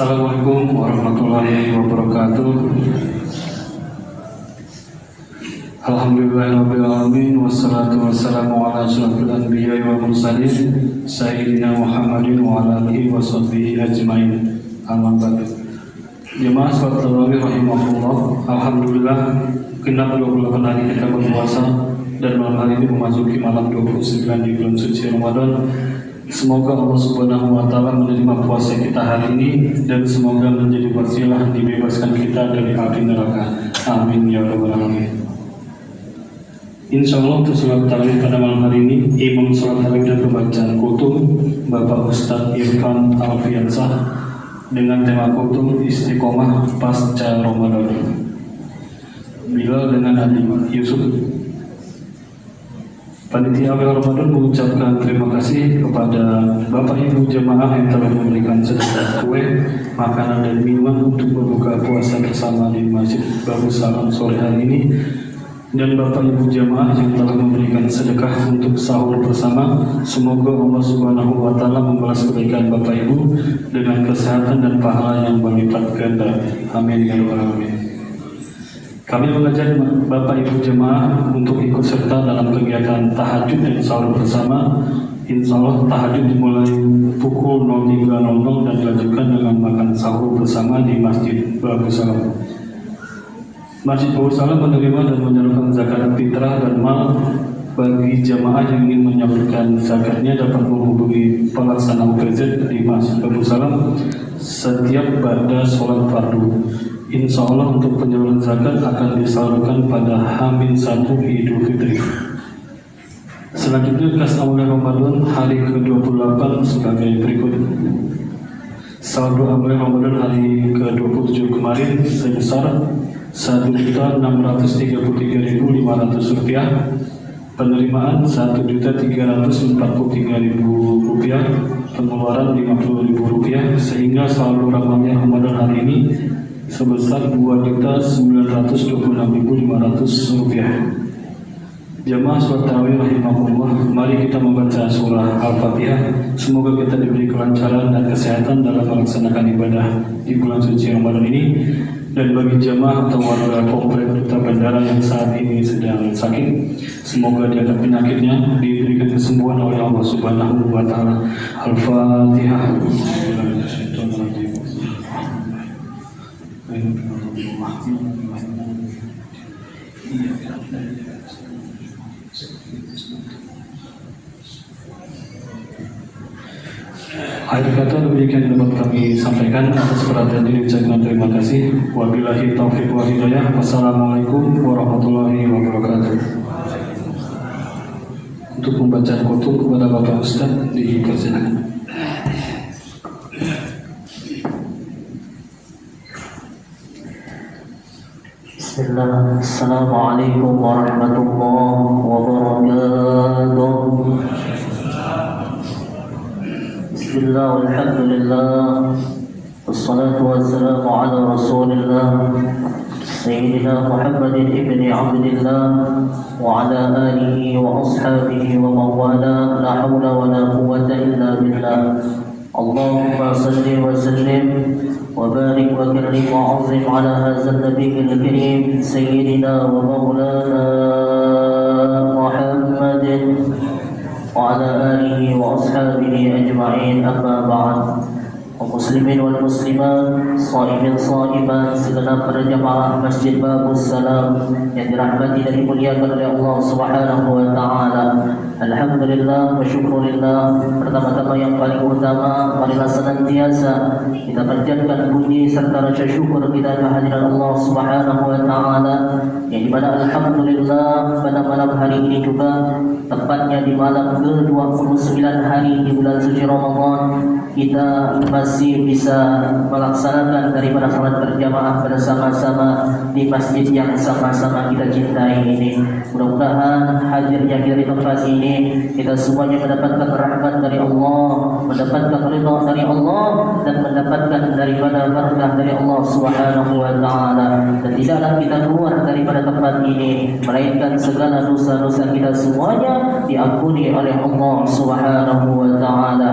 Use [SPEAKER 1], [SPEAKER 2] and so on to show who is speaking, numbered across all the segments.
[SPEAKER 1] Assalamualaikum warahmatullahi wabarakatuh. Alhamdulillahirrabbilalamin. Wassalatu wassalamu ala asyrafil anbiya'i wal mursalin Sayyidina Muhammadin wa ala alihi wa sahbihi ajmain. Amma ba'du. Jemaah salat tarawih rahimahullah. Alhamdulillah genap 28 hari kita berpuasa dan malam hari ini memasuki malam 29 di bulan suci Ramadan. Semoga Allah Subhanahu wa Ta'ala menerima puasa kita hari ini dan semoga menjadi wasilah dibebaskan kita dari api neraka. Amin ya rabbal alamin. Insya Allah untuk sholat tarawih pada malam hari ini, imam sholat tarawih dan pembacaan kutub Bapak Ustadz Irfan Alfiansah dengan tema kutub Istiqomah Pasca Ramadan. Bilal dengan Adi Yusuf. Panitia awal Ramadan mengucapkan terima kasih kepada Bapak Ibu jemaah yang telah memberikan sedekah kue, makanan dan minuman untuk berbuka puasa bersama di Masjid Baru Salam sore hari ini, dan Bapak Ibu jemaah yang telah memberikan sedekah untuk sahur bersama. Semoga Allah Subhanahu wa Ta'ala membalas kebaikan Bapak Ibu dengan kesehatan dan pahala yang berlipat ganda. Amin ya rabbal alamin. Kami mengajak Bapak Ibu jemaah untuk ikut serta dalam kegiatan tahajud dan sahur bersama. Insya Allah tahajud dimulai pukul 03.00 dan dilanjutkan dengan makan sahur bersama di Masjid Baru Salam. Masjid Baru Salam menerima dan menyalurkan zakat fitrah dan mal. Bagi jemaah yang ingin menyalurkan zakatnya dapat menghubungi pelaksana UPZ di Masjid Baru Salam setiap pada sholat fardu. Insya Allah untuk penyaluran zakat akan disalurkan pada H-1 Idul Fitri. Selanjutnya kas awal Ramadan hari ke-28 sebagai berikut. Saldo awal Ramadan hari ke-27 kemarin sebesar Rp1.633.500. Penerimaan Rp1.343.000, pengeluaran Rp50.000, sehingga saldo Ramadan hari ini sebesar Rp2.926.500. Jamaah sholat tarawih rahimahullah, mari kita membaca surah Al-Fatihah. Semoga kita diberi kelancaran dan kesehatan dalam melaksanakan ibadah di bulan suci Ramadan ini. Dan bagi jamaah atau warga komplek Duta Bandara yang saat ini sedang sakit, semoga diangkat penyakitnya, diberikan kesembuhan oleh Allah Subhanahu wa Ta'ala. Al-Fatihah. Akhir kata demikian yang dapat kami sampaikan. Atas perhatian diri ucapkan terima kasih. Wabillahi taufiq wa hidayah. Wassalamualaikum warahmatullahi wabarakatuh. Untuk pembacaan kutub kepada Bapak Ustadz dipersilakan.
[SPEAKER 2] Bismillah. Assalamualaikum warahmatullahi wabarakatuh. Bismillah, alhamdulillah, wassalatu wassalamu ala rasulillah Sayyidina Muhammadin ibni Abdillah wa ala alihi wa ashabihi wa mawala, la hawla wa la quwwata illa billah. Allahumma salli wa sallim wa barik wa karim wa azim ala hazal nabiyil karim Sayyidina wa maulana Muhammadin وعلى آله وأصحابه أجمعين. أما بعد. Muslimin wal muslimat, shaimin shaimat, segenap berjamaah Masjid Baru Salam yang dirahmati dan dimuliakan oleh Allah Subhanahu wa Ta'ala. Alhamdulillah wa syukurillah. Pertama-tama yang paling utama, marilah senantiasa kita panjatkan puji serta rasa syukur kita kehadiran Allah Subhanahu wa Ta'ala, yang dimana alhamdulillah pada malam hari ini juga, tepatnya di malam ke-29 hari di bulan suci Ramadan, kita masih bisa melaksanakan daripada salat berjamaah bersama-sama di masjid yang sama-sama kita cintai ini. Mudah-mudahan hadirnya kita di tempat ini ini kita semuanya mendapatkan rahmat dari Allah, mendapatkan ridha dari Allah, dan mendapatkan daripada berkah dari Allah Subhanahu wa taala. Dan tidaklah kita keluar daripada tempat ini melainkan segala dosa-dosa kita semuanya diampuni oleh Allah Subhanahu wa taala.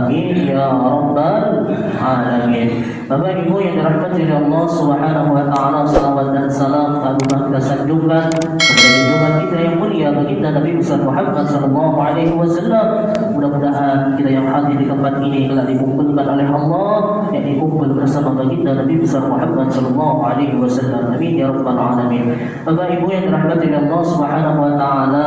[SPEAKER 2] Amin ya rabbal alamin. Bapak Ibu yang dirahmati oleh Allah Subhanahu wa taala, salawat dan salam agung kita sanjungkan kepada junjungan kita yang mulia baginda Nabi besar Muhammad sallallahu alaihi wasallam. Mudah-mudahan kita yang hadir di tempat ini telah dikumpulkan oleh Allah, yang dikumpul bersama baginda Nabi besar Muhammad sallallahu alaihi wasallam. Amin ya rabbal alamin. Bapak Ibu yang dirahmati oleh Allah Subhanahu wa taala,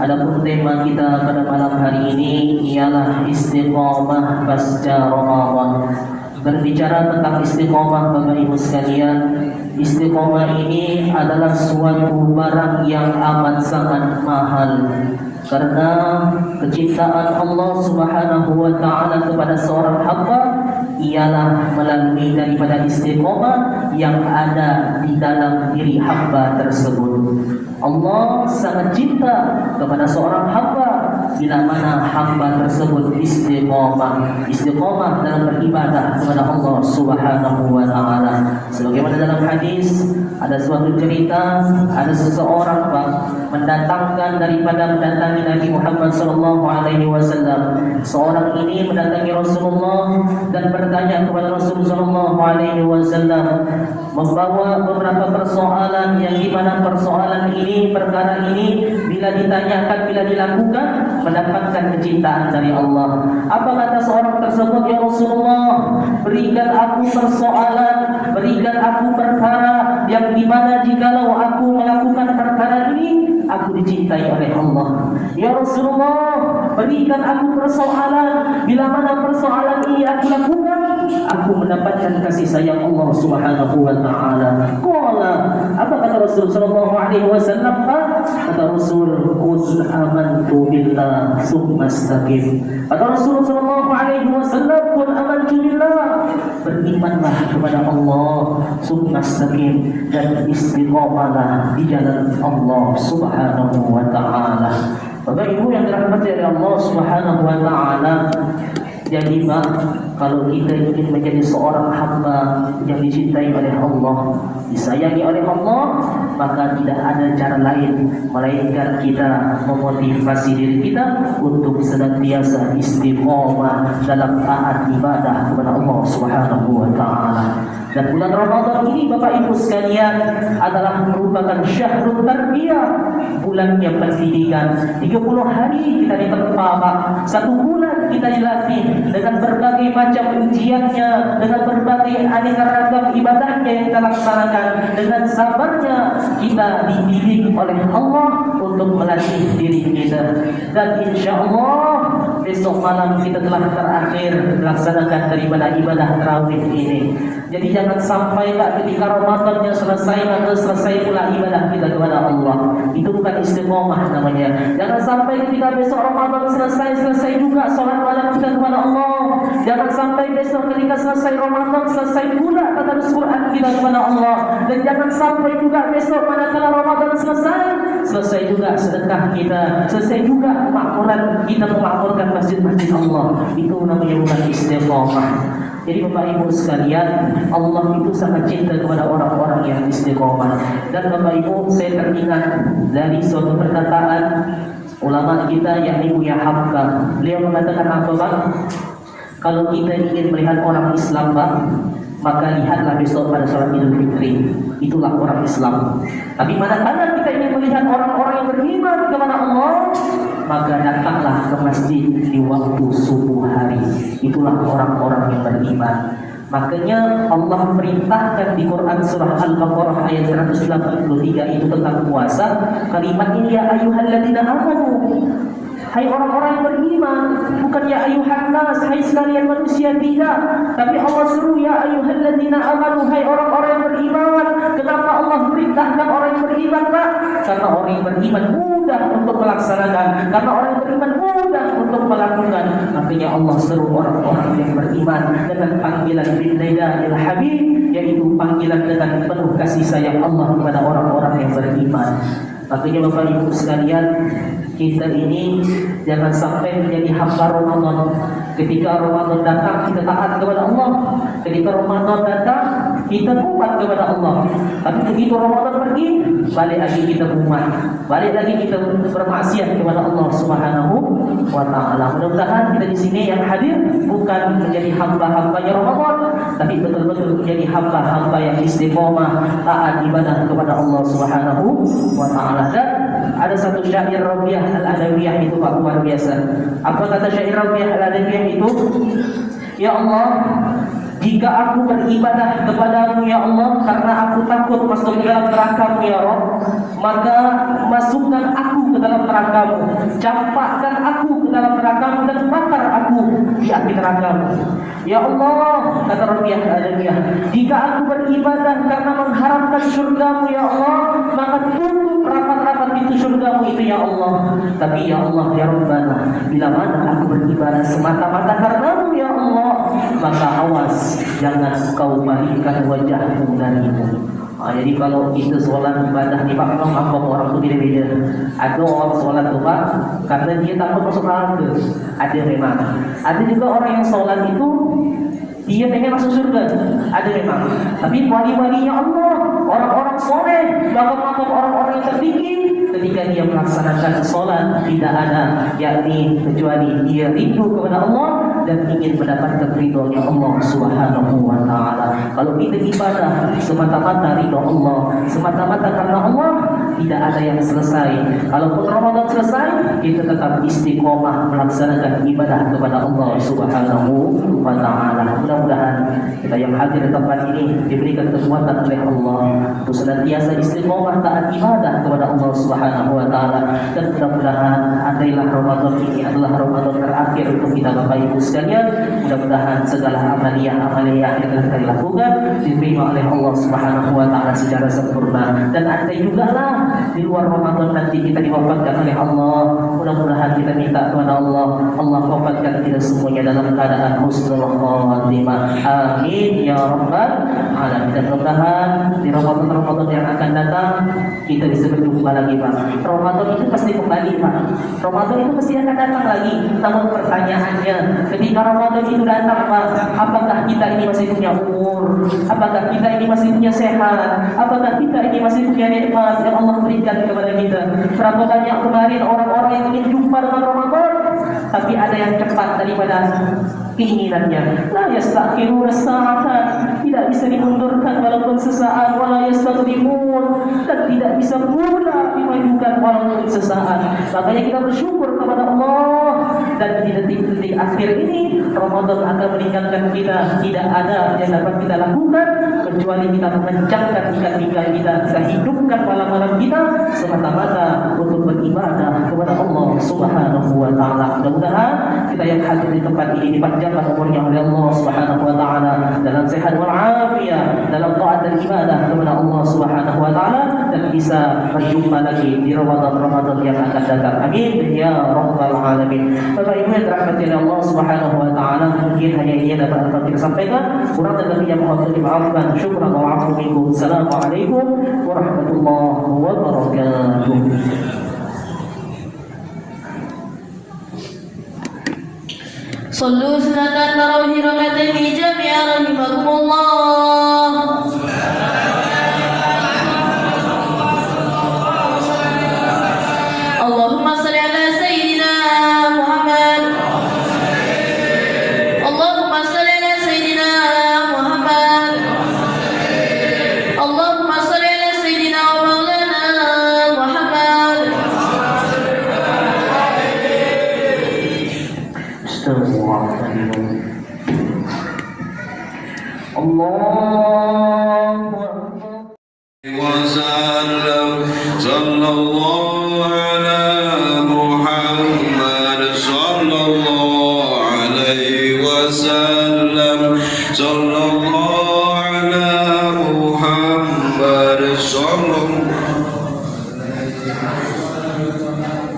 [SPEAKER 2] adapun tema kita pada malam hari ini ialah istiqamah pasca Ramadan. Berbicara tentang istiqamah, Bapak Ibu sekalian, istiqamah ini adalah suatu barang yang amat sangat mahal, karena kecintaan Allah Subhanahu wa taala kepada seorang hamba ialah melalui daripada istiqamah yang ada di dalam diri hamba tersebut. Allah sangat cinta kepada seorang hamba bila mana hamba tersebut istiqamah dalam beribadah kepada Allah Subhanahu wa taala. Sebagaimana dalam hadis ada suatu cerita, ada seseorang mendatangi Nabi Muhammad sallallahu alaihi wasallam. Seorang ini mendatangi Rasulullah dan bertanya kepada Rasulullah sallallahu alaihi wasallam, membawa beberapa persoalan yang di mana persoalan ini, perkara ini bila ditanyakan, bila dilakukan mendapatkan kecintaan dari Allah. Apa kata seorang tersebut? Ya Rasulullah, berikan aku persoalan, berikan aku perkara yang di mana jikalau aku melakukan perkara ini aku dicintai oleh Allah. Ya Rasulullah, berikan aku persoalan, bila mana persoalan ini aku lakukan aku mendapatkan kasih sayang Allah Subhanahu wa taala. Qala, apa kata Rasul sallallahu alaihi wasallam? Kata Rasul, "Qul amantu billah tsumma istaqim." Kata Rasul sallallahu alaihi wasallam, "Qul amantu billah." Berimanlah kepada Allah, tsumma istaqim, dan istiqamahlah di jalan Allah Subhanahu wa taala. Bapak Ibu yang dirahmati oleh Allah Subhanahu wa taala, jadi Pak, kalau kita ingin menjadi seorang hamba yang dicintai oleh Allah, disayangi oleh Allah, maka tidak ada cara lain melainkan kita memotivasi diri kita untuk senantiasa istiqomah dalam taat ibadah kepada Allah Subhanahu wa taala. Dan bulan Ramadan ini Bapak Ibu sekalian adalah merupakan syahrul tarbiyah, bulannya pendidikan. 30 hari kita ditempa Pak, 1 bulan kita dilatih dengan berbagai macam ujiannya, dengan berbagai aneka ragam ibadahnya yang kita laksanakan. Dengan sabarnya kita dididik oleh Allah untuk melatih diri kita. Dan insya Allah besok malam kita telah terakhir melaksanakan daripada ibadah tarawih ini. Jadi jangan sampai ketika Ramadannya selesai maka selesai pula ibadah kita kepada Allah. Itu bukan istiqomah namanya. Jangan sampai ketika besok Ramadan selesai juga salat malam kita kepada Allah. Jangan sampai besok ketika selesai Ramadan selesai pula tadarus Quran kita kepada Allah. Dan jangan sampai juga besok manakala Ramadan selesai juga sedekah kita, selesai juga kemakmuran kita memakmurkan masjid-masjid Allah. Itu namanya bukan istiqomah. Jadi Bapak Ibu sekalian, Allah itu sangat cinta kepada orang-orang yang istiqomah. Dan Bapak Ibu, saya teringat dari suatu perkataan ulama kita yakni Buya Hamka. Beliau mengatakan apa Bang? Kalau kita ingin melihat orang Islam Bang, maka lihatlah besok pada salat Idul Fitri. Itulah orang Islam. Tapi manakala kita ingin melihat orang-orang yang beriman kepada Allah, maka datanglah ke masjid di waktu subuh hari. Itulah orang-orang yang beriman. Makanya Allah perintahkan di Quran surah Al-Baqarah ayat 183 itu tentang puasa. Kalimat ini, ya ayyuhalladzina amanu, hai orang-orang yang beriman, bukan ya ayuhan nas, hai sekalian manusia, tidak. Tapi Allah suruh ya ayyuhalladzina amanu, hai orang-orang yang beriman. Kenapa Allah perintahkan orang yang beriman, Pak? Karena orang yang beriman mudah untuk melaksanakan, karena orang yang beriman mudah untuk melakukan. Makanya Allah suruh orang-orang yang beriman dengan panggilan bin nida'il habib, yaitu panggilan dengan penuh kasih sayang Allah kepada orang-orang yang beriman. Makanya Bapak Ibu sekalian, kita ini jangan sampai menjadi hamba Ramadan. Ketika Ramadan datang kita taat kepada Allah, ketika Ramadan datang kita taat kepada Allah. Tapi begitu Ramadan pergi, balik lagi kita umat, balik lagi kita bermaksiat kepada Allah Subhanahu wa taala. Mudah-mudahan kita di sini yang hadir bukan menjadi hamba-hambanya Ramadan, tapi betul-betul menjadi hamba-hamba yang istiqomah taat ibadah kepada Allah Subhanahu wa taala. Dan ada satu syair Rabi'ah Al-Adawiyah itu Pak, luar biasa. Apa kata syair Rabi'ah Al-Adawiyah itu? Ya Allah, jika aku beribadah kepadamu ya Allah karena aku takut masuk ke dalam neraka-Mu ya Rabb, maka masukkan aku ke dalam neraka-Mu, campakkan aku ke dalam neraka-Mu dan bakar aku di api neraka-Mu. Ya Allah, kata Rabi'ah Al-Adawiyah, jika aku beribadah karena mengharapkan surga-Mu ya Allah, maka tutup rapat-rapat pintu surga-Mu itu ya Allah. Tapi ya Allah ya Rabbana, bila mana aku beribadah semata-mata karena-Mu ya Allah, maka awas jangan kau balikkan wajahmu darimu. Jadi kalau kita solat ibadah ni Pak, apa orang tu beda-beda. Ada orang solat tu Pak karena dia takut masuk neraka, ada memang. Ada juga orang yang solat itu dia pengen masuk surga, ada memang. Tapi wali-walinya Allah, orang-orang soleh, bahkan orang-orang yang tertinggi, ketika dia melaksanakan solat tidak ada yakni kecuali dia rindu kepada Allah dan ingin mendapatkan ridhonya Allah Subhanahu wa taala. Kalau kita ibadah semata-mata ridho Allah, semata-mata karena Allah, tidak ada yang selesai. Kalaupun Ramadan selesai, kita tetap istiqomah melaksanakan ibadah kepada Allah Subhanahu wa taala. Mudah-mudahan kita yang hadir di tempat ini diberikan kekuatan oleh Allah untuk senantiasa istiqomah taat ibadah kepada Allah Subhanahu wa taala, dan mudah-mudahan andailah Ramadan ini adalah Ramadan terakhir untuk kita Bapak Ibu sekalian. Mudah-mudahan segala amaliyah yang telah kita lakukan diterima oleh Allah Subhanahu wa taala secara sempurna. Dan andai jugalah di luar Ramadan nanti kita diwafatkan oleh Allah, mudah-mudahan kita minta kepada Allah, Allah wafatkan kita semuanya dalam keadaan husnul khatimah. Amin ya rabbal alamin. Dan mudah-mudahan di Ramadan yang akan datang kita bisa berjumpa lagi Pak. Ramadan itu pasti kembali Pak. Ramadan itu pasti akan datang lagi. Namun pertanyaannya, ketika Ramadan itu datang Pak, apakah kita ini masih punya umur? Apakah kita ini masih punya sehat? Apakah kita ini masih punya nikmat yang Allah berikan kepada kita? Berapa banyak kemarin orang-orang yang ingin jumpa dengan Ramadan, tapi ada yang cepat daripada keinginannya. La yastakhiruna sa'atan, tidak bisa dimundurkan walaupun sesaat, wala yastaqdimun, dan tidak bisa pula dimajukan walaupun sesaat. Makanya kita bersyukur kepada Allah, dan di detik-detik akhir ini Ramadan akan meninggalkan kita. Tidak ada yang dapat kita lakukan kecuali kita mengencangkan ikat-ikat kita, kita hidupkan malam-malam kita semata-mata untuk beribadah kepada Allah Subhanahu wa taala. Mudah-mudahan kita yang hadir di tempat ini dipanjangkan umurnya oleh Allah Subhanahu wa taala dalam sehat wal afiat, dalam taat dan ibadah kepada Allah Subhanahu wa taala, dan bisa berjumpa lagi di Ramadan yang akan datang. Amin ya rabbal alamin. Bapak Ibu yang dirahmati oleh Allah Subhanahu wa taala, mungkin hanya ini yang dapat kita sampaikan. Kurang dan lebihnya mohon dimaafkan. Syukran wa afu minkum. Assalamualaikum warahmatullahi wabarakatuh.
[SPEAKER 3] صلوا سنة التراويح ركعتين جميعا رحمكم الله. اللهم صل على سيدنا محمد. اللهم صل على سيدنا محمد. اللهم صل على سيدنا ومولانا محمد.
[SPEAKER 4] وسلم صلى الله على محمد صلى الله عليه وسلم صلى الله على محمد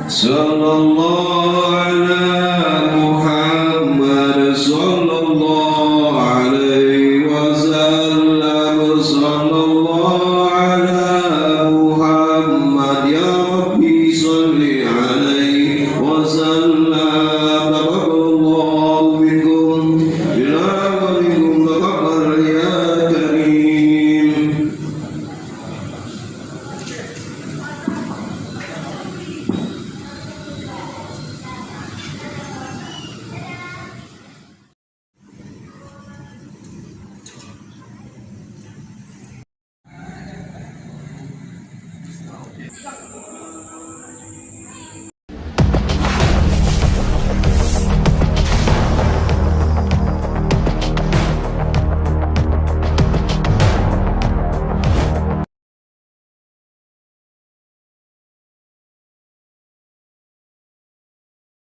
[SPEAKER 4] صلى الله على